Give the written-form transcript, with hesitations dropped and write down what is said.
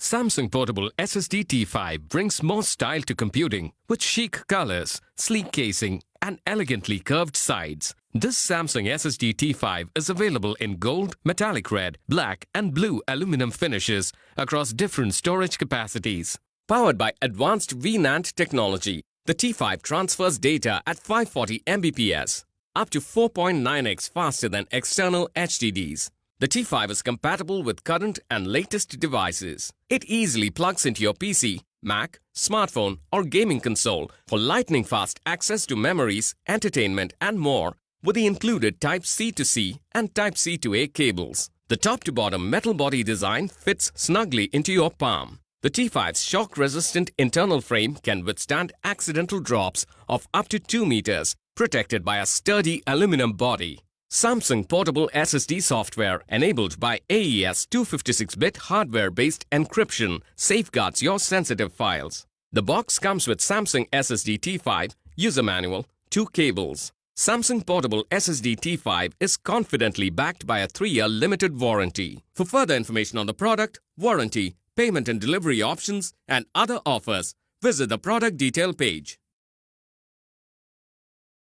Samsung Portable SSD T5 brings more style to computing with chic colors, sleek casing, and elegantly curved sides. This Samsung SSD T5 is available in gold, metallic red, black, and blue aluminum finishes across different storage capacities. Powered by advanced VNAND technology, the T5 transfers data at 540 Mbps, up to 4.9x faster than external HDDs. The T5 is compatible with current and latest devices. It easily plugs into your PC, Mac, smartphone, or gaming console for lightning-fast access to memories, entertainment, and more with the included Type-C to C and Type-C to A cables. The top-to-bottom metal body design fits snugly into your palm. The T5's shock-resistant internal frame can withstand accidental drops of up to 2 meters, protected by a sturdy aluminum body. Samsung Portable SSD software enabled by AES 256-bit hardware-based encryption safeguards your sensitive files. The box comes with Samsung SSD T5, user manual, 2 cables. Samsung Portable SSD T5 is confidently backed by a 3-year limited warranty. For further information on the product, warranty, payment and delivery options, and other offers, visit the product detail page.